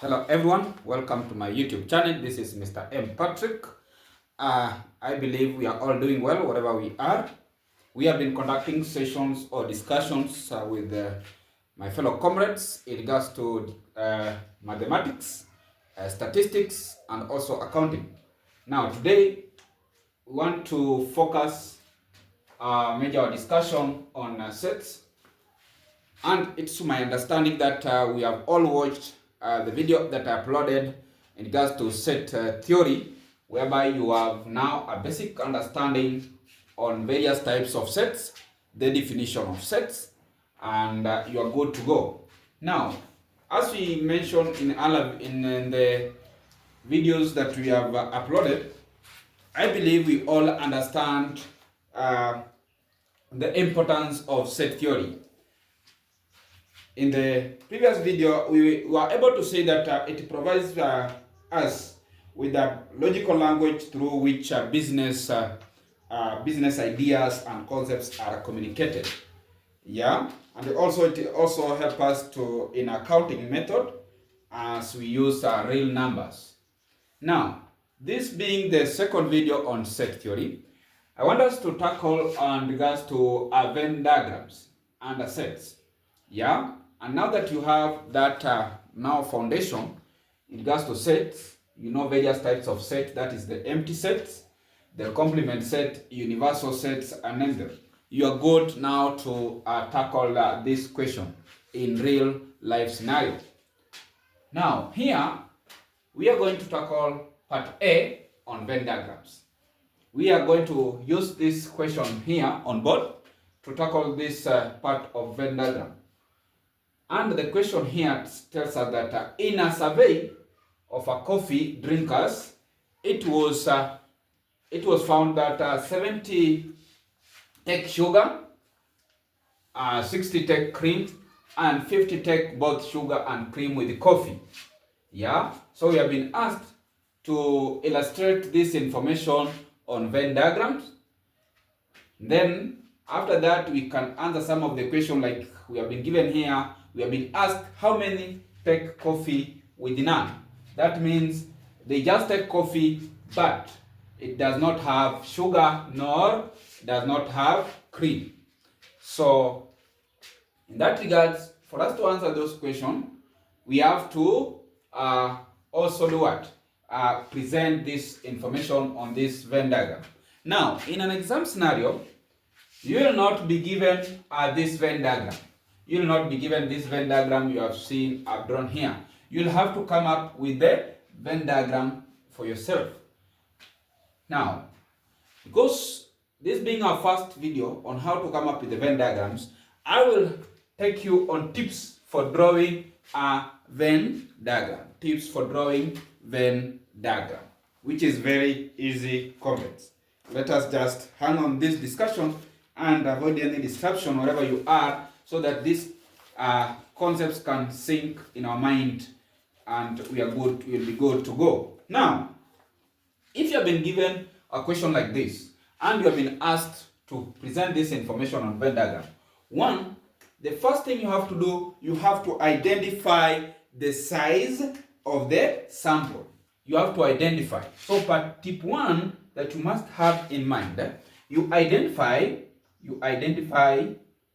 Hello everyone, welcome to my YouTube channel. This is Mr. M.Patrick. I believe we are all doing well wherever we are. We have been conducting sessions or discussions with my fellow comrades in regards to mathematics, statistics, and also accounting. Now today we want to focus major discussion on sets, and it's my understanding that we have all watched the video that I uploaded in regards to set theory, whereby you have now a basic understanding on various types of sets, the definition of sets, and you are good to go. Now, as we mentioned in the videos that we have uploaded, I believe we all understand the importance of set theory. In the previous video, we were able to say that it provides us with a logical language through which business ideas and concepts are communicated. Yeah, and it also helps us to in accounting method as we use real numbers. Now, this being the second video on set theory, I want us to tackle on regards to Venn diagrams and sets. Yeah. And now that you have that now foundation in regards to sets, you know various types of sets. That is the empty sets, the complement set, universal sets, and then you are good now to tackle this question in real life scenario. Now here we are going to tackle part A on Venn diagrams. We are going to use this question here on board to tackle this part of Venn diagram. And the question here tells us that in a survey of coffee drinkers, it was found that 70 take sugar, 60 take cream, and 50 take both sugar and cream with the coffee. Yeah. So we have been asked to illustrate this information on Venn diagrams. Then after that, we can answer some of the questions like we have been given here. We have been asked how many take coffee with none. That means they just take coffee, but it does not have sugar nor does not have cream. So in that regards, for us to answer those questions, we have to also do what? Present this information on this Venn diagram. Now, in an exam scenario, you will not be given this Venn diagram. You will not be given this Venn diagram you have seen drawn here. You'll have to come up with the Venn diagram for yourself. Now, because this being our first video on how to come up with the Venn diagrams, I will take you on tips for drawing a Venn diagram. Tips for drawing Venn diagram, which is very easy comments. Let us just hang on this discussion and avoid any disruption wherever you are, so that these concepts can sink in our mind and we'll be good to go. Now, if you have been given a question like this and you have been asked to present this information on Venn diagram, one, the first thing you have to do, you have to identify the size of the sample. You have to identify. So, part tip one that you must have in mind, you identify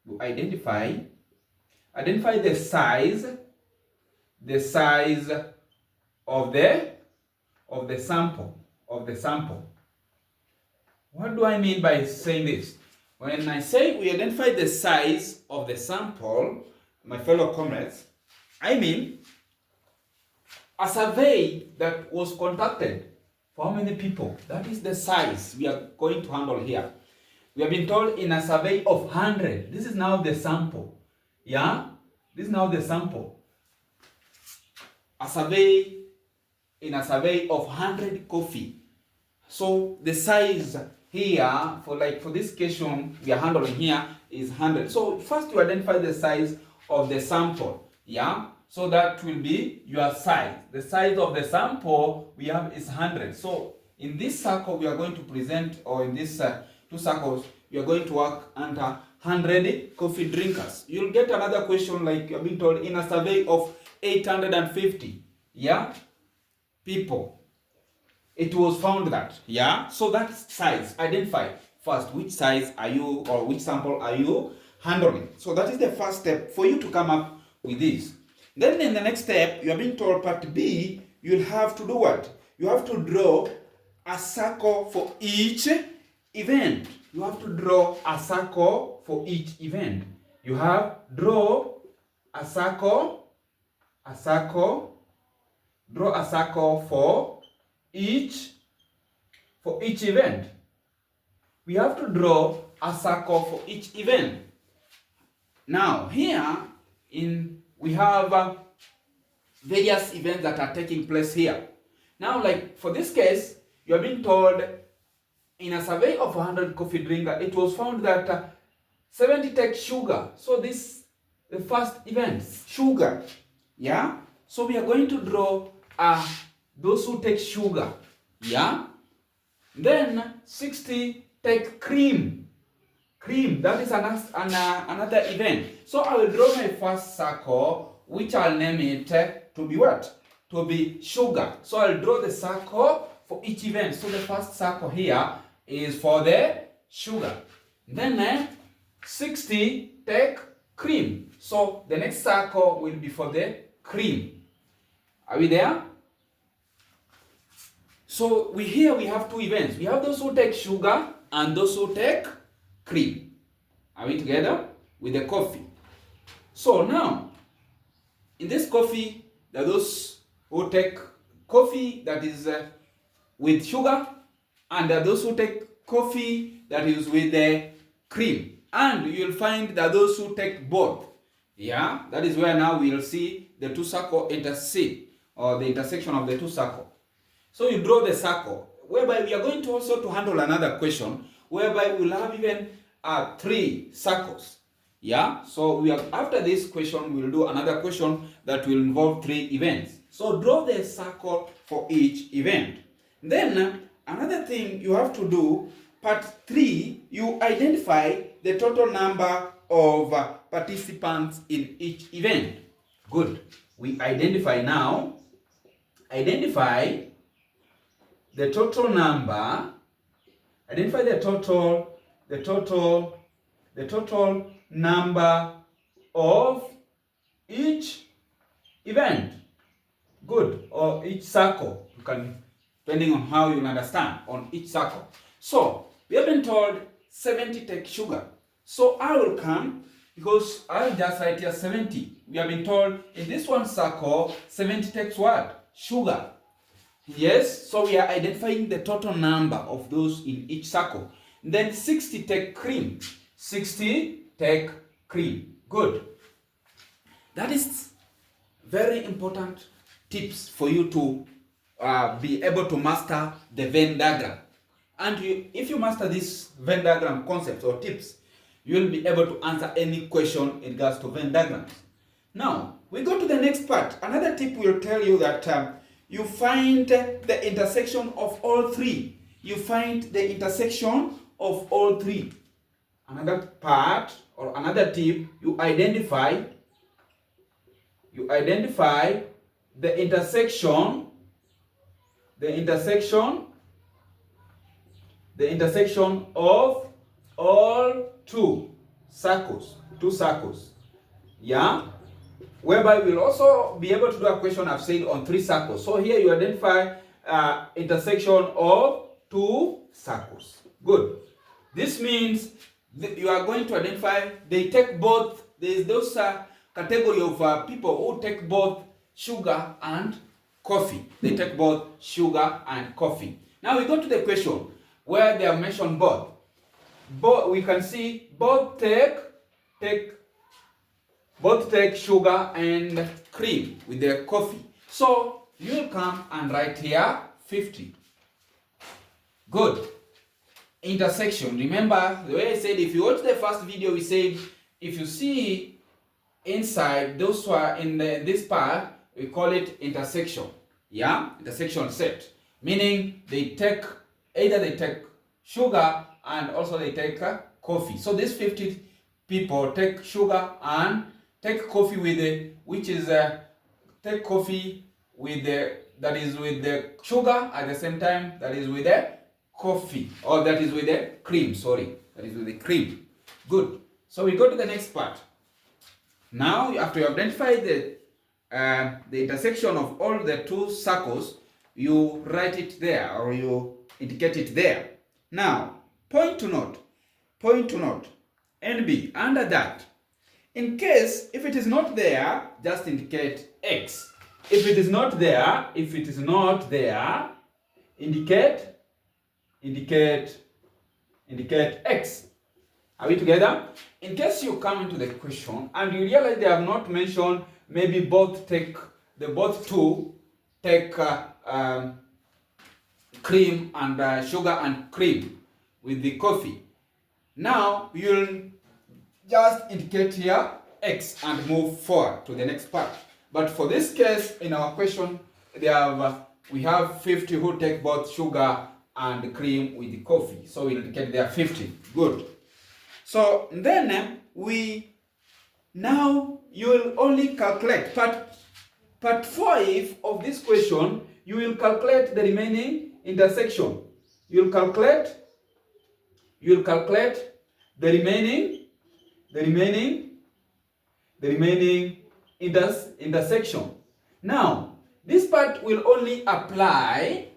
the size of the sample. What do I mean by saying this? When I say we identify the size of the sample, my fellow comrades, I mean a survey that was conducted for how many people? That is the size we are going to handle here. We have been told in a survey of 100. This is now the sample. Yeah? This is now the sample. In a survey of 100 coffee. So the size here for this question we are handling here is 100. So first you identify the size of the sample. Yeah? So that will be your size. The size of the sample we have is 100. So in this circle we are going to present, or in this two circles, we are going to work under 100 coffee drinkers. You'll get another question like you're being told in a survey of 850. yeah, people. It was found that, yeah, so that size, identify first which size are you or which sample are you handling. So that is the first step for you to come up with this. Then in the next step, you are being told part B, you'll have to do what? You have to draw a circle for each event. You have to draw a circle for each event. You have draw a circle, draw a circle for each event. We have to draw a circle for each event. Now here we have various events that are taking place here. Now, like for this case, you are being told in a survey of 100 coffee drinkers, it was found that 70 take sugar. So this the first event, sugar. Yeah. So we are going to draw those who take sugar. Yeah. Then 60 take cream. Cream, that is another event. So I will draw my first circle, which I'll name it to be what? To be sugar. So I'll draw the circle for each event. So the first circle here is for the sugar. Then 60 take cream. So the next circle will be for the cream. Are we there? So here we have two events. We have those who take sugar and those who take cream. Are we together? With the coffee. So now, in this coffee, there are those who take coffee that is with sugar, and there are those who take coffee that is with the cream. And you'll find that those who take both. Yeah, that is where now we'll see the two circles intersect, or the intersection of the two circles. So you draw the circle, whereby we are going to also to handle another question, whereby we'll have even 3 circles. Yeah, so we are, after this question, we'll do another question that will involve 3 events. So draw the circle for each event. Then another thing you have to do, part 3, you identify the total number of participants in each event. Good. We identify now. Identify the total number. Identify the total number of each event. Good. Or each circle. You can, depending on how you understand, on each circle. So we have been told 70 take sugar. So I will come, because I'll just write here 70. We have been told in this one circle 70 takes what? Sugar. Yes, so we are identifying the total number of those in each circle. Then 60 take cream. 60 take cream. Good. That is very important tips for you to be able to master the Venn diagram. And if you master this Venn diagram concepts or tips, you will be able to answer any question in regards to Venn diagrams. Now, we go to the next part. Another tip will tell you that you find the intersection of all 3. You find the intersection of all 3. Another part or another tip, you identify the intersection of all 2 circles. Yeah, whereby we'll also be able to do a question I've said on 3 circles. So here you identify intersection of 2 circles. Good. This means you are going to identify they take both. There is those category of people who take both sugar and coffee. They take both sugar and coffee. Now we go to the question where they are mentioned both. Both, we can see both take sugar and cream with their coffee. So you'll come and write here 50. Good. Intersection. Remember the way I said, if you watch the first video, we said if you see inside those who are in this part, we call it intersection. Yeah, intersection set. Meaning either they take sugar and also they take coffee. So these 50 people take sugar and take coffee with it, which is take coffee with the sugar, at the same time that is with the coffee, or that is with the cream, sorry, that is with the cream. Good. So we go to the next part. Now, after you identify the intersection of all the two circles, you write it there, or you indicate it there. Now, point to note, NB, under that, in case, if it is not there, just indicate X. If it is not there, indicate X. Are we together? In case you come into the question and you realize they have not mentioned, maybe both two take cream and sugar and cream with the coffee. Now you'll just indicate here X and move forward to the next part. But for this case, in our question, we have 50 who take both sugar and cream with the coffee. So we'll indicate there 50. Good. So then you will only calculate part 5 of this question. You will calculate the remaining intersection. You'll calculate the remaining intersection. Now, this part will only apply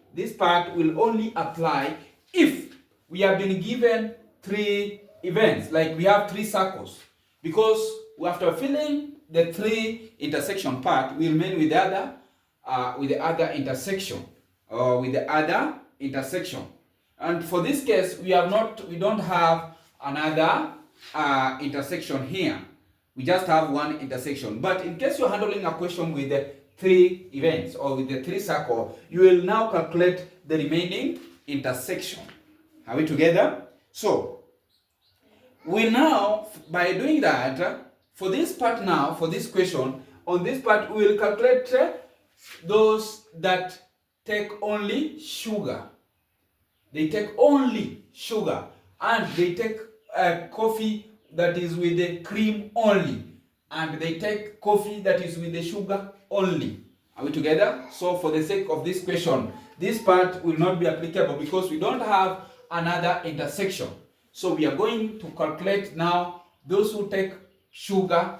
if we have been given 3 events, like we have 3 circles, because after filling the 3 intersection part, we remain with the other intersection, or with the other intersection. And for this case, we don't have another intersection here. We just have one intersection. But in case you're handling a question with the 3 events, or with the 3 circle, you will now calculate the remaining intersection. Are we together? So we now, by doing that, for this part now, for this question, on this part, we will calculate those that take only sugar. They take only sugar, and they take coffee that is with the cream only, and they take coffee that is with the sugar only. Are we together? So for the sake of this question, this part will not be applicable because we don't have another intersection. So we are going to calculate now those who take sugar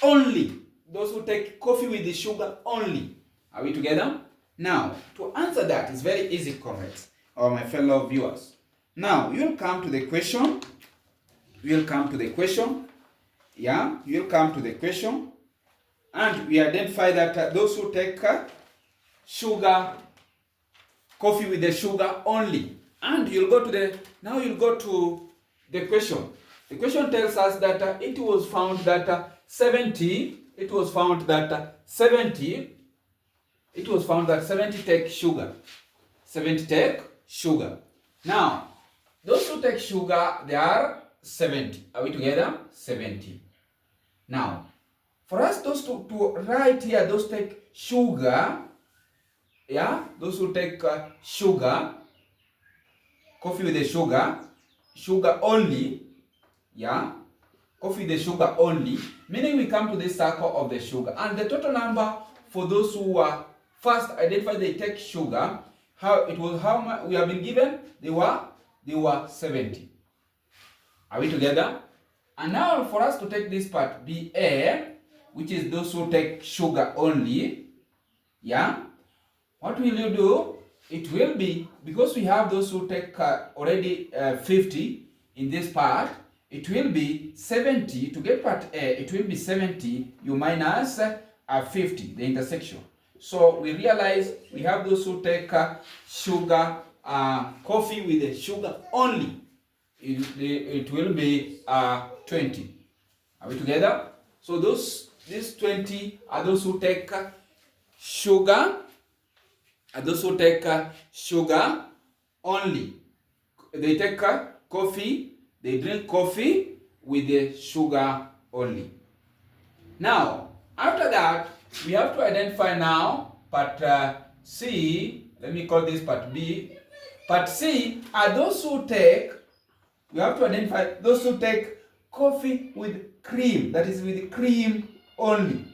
only, those who take coffee with the sugar only. Are we together? Now, to answer that is very easy, correct, or my fellow viewers. Now, you'll come to the question. You'll come to the question. Yeah, you'll come to the question. And we identify that those who take sugar, coffee with the sugar only. And you'll go to the question. The question tells us that it was found that 70 take sugar. 70 take sugar. Now, those who take sugar, they are 70. Are we together? 70. Now, for us those to write here, those take sugar, yeah, those who take sugar, coffee with the sugar only, yeah, coffee with the sugar only, meaning we come to this circle of the sugar, and the total number for those who were first identified they take sugar, how much we have been given, they were 70. Are we together? And now for us to take this part BA, which is those who take sugar only, yeah, what will you do? It will be, because we have those who take already 50 in this part, it will be 70. To get part A, it will be 70, you minus 50, the intersection. So we realize we have those who take sugar, coffee with the sugar only. It will be 20. Are we together? So these 20 are those who take sugar. Those who take sugar only. They take coffee. They drink coffee with the sugar only. Now, after that, we have to identify now part C. Let me call this part B. Part C are those who take, we have to identify those who take coffee with cream. That is with cream only.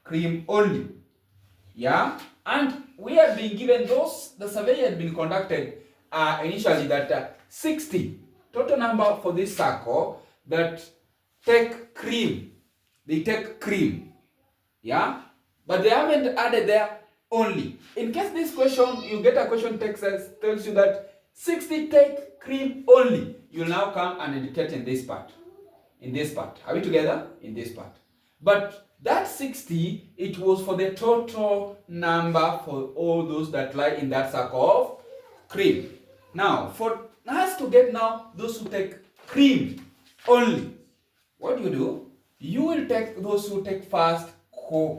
Cream only. Yeah, and we had been given the survey had been conducted initially that 60 total number for this circle that take cream. They take cream. Yeah, but they haven't added there only. In case this question, you get a question text that tells you that 60 take cream only, you'll now come and indicate in this part. In this part. Are we together? In this part. But that 60, it was for the total number for all those that lie in that circle of cream. Now, for us to get now those who take cream only, what do? You will take those who take first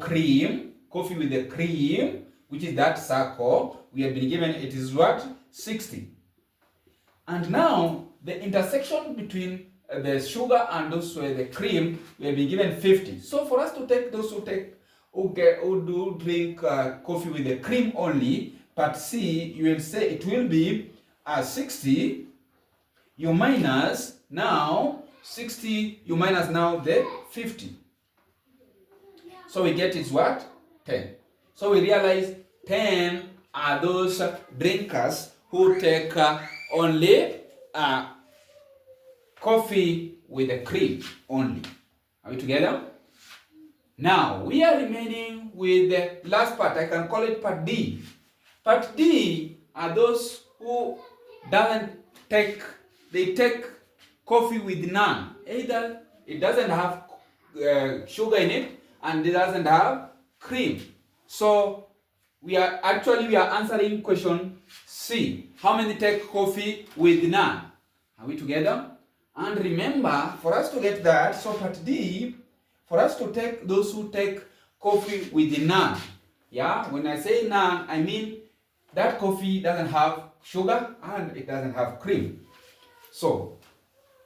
cream, coffee with the cream, which is that circle. We have been given, it is what? 60. And now, the intersection between the sugar and those with the cream, we have been given 50. So for us to take those who do drink coffee with the cream only, part C, you will say it will be 60. You minus now 60. You minus now the 50. So we get is what? 10. So we realize 10 are those drinkers who take only coffee with the cream only. Are we together? Now, we are remaining with the last part. I can call it part D. Part D are those who they take coffee with none. Either it doesn't have sugar in it and it doesn't have cream. So, we are answering question C. How many take coffee with none? Are we together? And remember, for us to get that, so part D, for us to take those who take coffee with none. Yeah, when I say none, I mean that coffee doesn't have sugar and it doesn't have cream. So,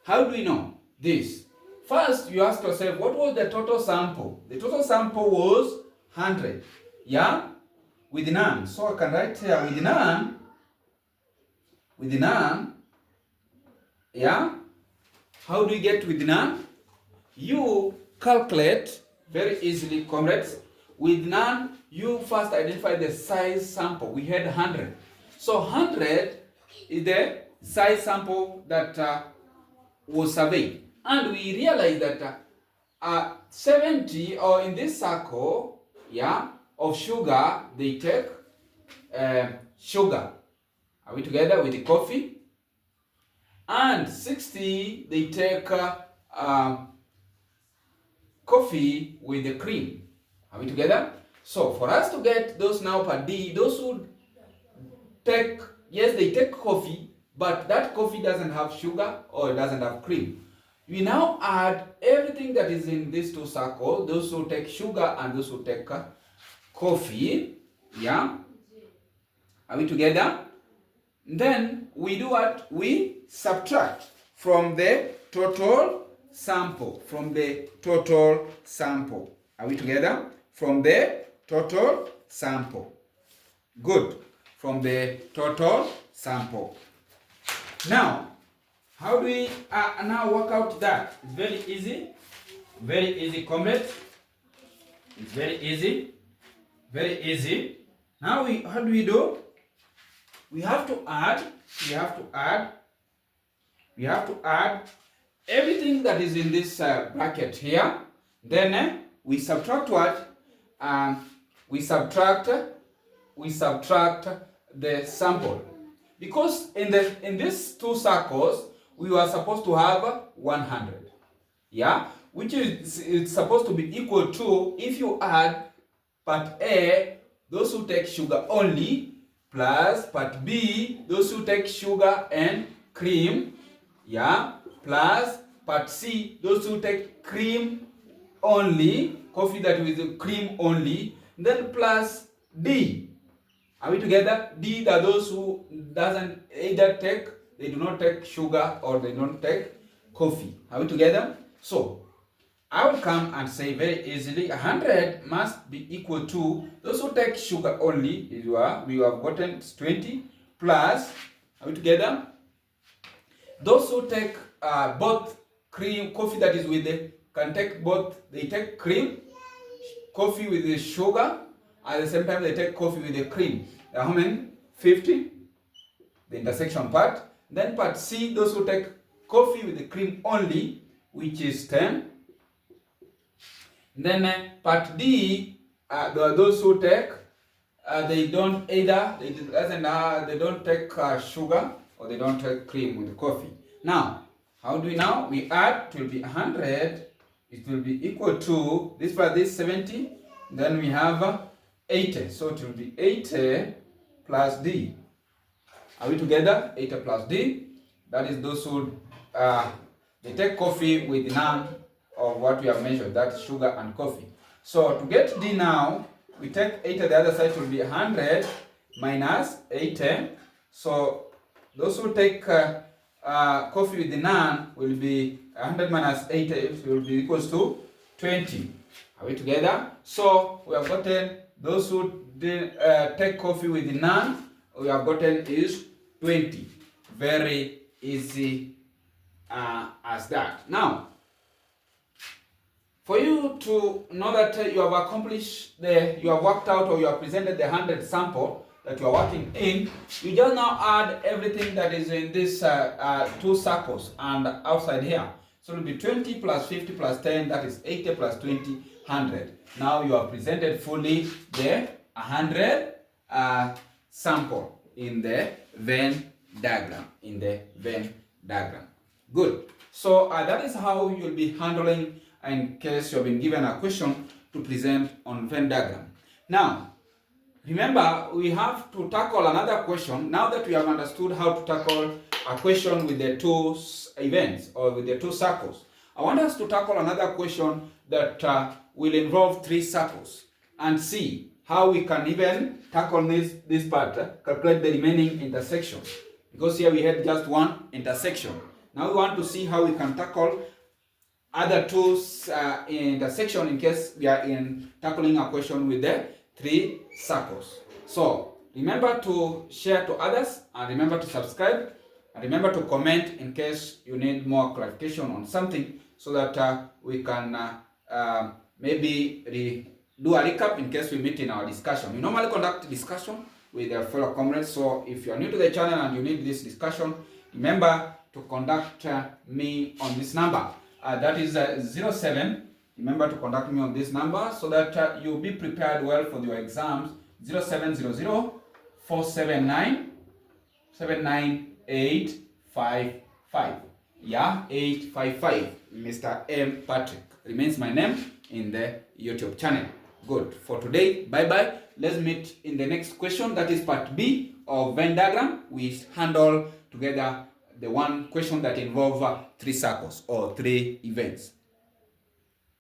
how do we know this? First, you ask yourself, what was the total sample? The total sample was 100. Yeah, with none. So I can write here with none. With none. Yeah. How do you get with none? You calculate very easily, comrades. With none, you first identify the size sample. We had 100. So 100 is the size sample that was surveyed. And we realized that 70, or in this circle, yeah, of sugar, they take sugar. Are we together with the coffee? And 60, they take coffee with the cream. Are we together? So for us to get those now per D, those who take, yes, they take coffee, but that coffee doesn't have sugar or it doesn't have cream. We now add everything that is in these two circles, those who take sugar and those who take coffee. Yeah? Are we together? Then we do what? We subtract from the total sample. From the total sample. Are we together? From the total sample. Good. From the total sample. Now, how do we now work out that? It's very easy. Very easy, comrades. It's very easy. Very easy. Now, how do we do? We have to add everything that is in this bracket here. Then we subtract what? We subtract the sample. Because in these two circles, we were supposed to have 100. Yeah? Which is it's supposed to be equal to, if you add part A, those who take sugar only, plus part B, those who take sugar and cream, yeah, plus part C, those who take cream only, coffee that with cream only, then plus D. Are we together? D are those who doesn't either they do not take sugar or they don't take coffee. Are we together? So, I will come and say very easily, 100 must be equal to those who take sugar only. We have gotten 20 plus, are we together? Those who take both cream, coffee that is with can take both, they take cream, coffee with the sugar, At the same time, they take coffee with the cream. How many? 50, the intersection part. Then part C, those who take coffee with the cream only, which is 10. Then part D, those who take, they don't either, they don't take sugar or they don't take cream with the coffee. Now, how do we now? We add, it will be 100, it will be equal to, this part is 70, then we have 80. So it will be 80 plus D. Are we together? 80 plus D. That is those who, they take coffee with none of what we have measured, that's sugar and coffee. So to get D now, we take 80, the other side will be 100 minus 80. So those who take coffee with the none will be 100 minus 80, it will be equals to 20. Are we together? So we have gotten those who take coffee with the none, we have gotten is 20. Very easy as that. Now, for you to know that you have accomplished you have worked out or you have presented the 100 sample that you are working in, you just now add everything that is in these two circles and outside here. So it will be 20 plus 50 plus 10, that is 80 plus 20, 100. Now you have presented fully the 100 sample in the Venn diagram. Good. So that is how you'll be handling in case you've been given a question to present on Venn diagram. Now, remember, we have to tackle another question. Now that we have understood how to tackle a question with the two events or with the two circles, I want us to tackle another question that will involve three circles and see how we can even tackle this part, calculate the remaining intersections. Because here we had just one intersection. Now we want to see how we can tackle other two intersection in case we are tackling a question with the three circles. So remember to share to others, and remember to subscribe, and remember to comment in case you need more clarification on something, so that we can maybe do a recap in case we meet in our discussion. We normally conduct discussion with our fellow comrades, so if you are new to the channel and you need this discussion, remember to contact me on this number. That is 07. Remember to contact me on this number so that you'll be prepared well for your exams. 0700 479 79855. Yeah, 855. Mr. M. Patrick remains my name in the YouTube channel. Good. For today, bye-bye. Let's meet in the next question. That is part B of Venn diagram. We handle together the one question that involves three circles or three events.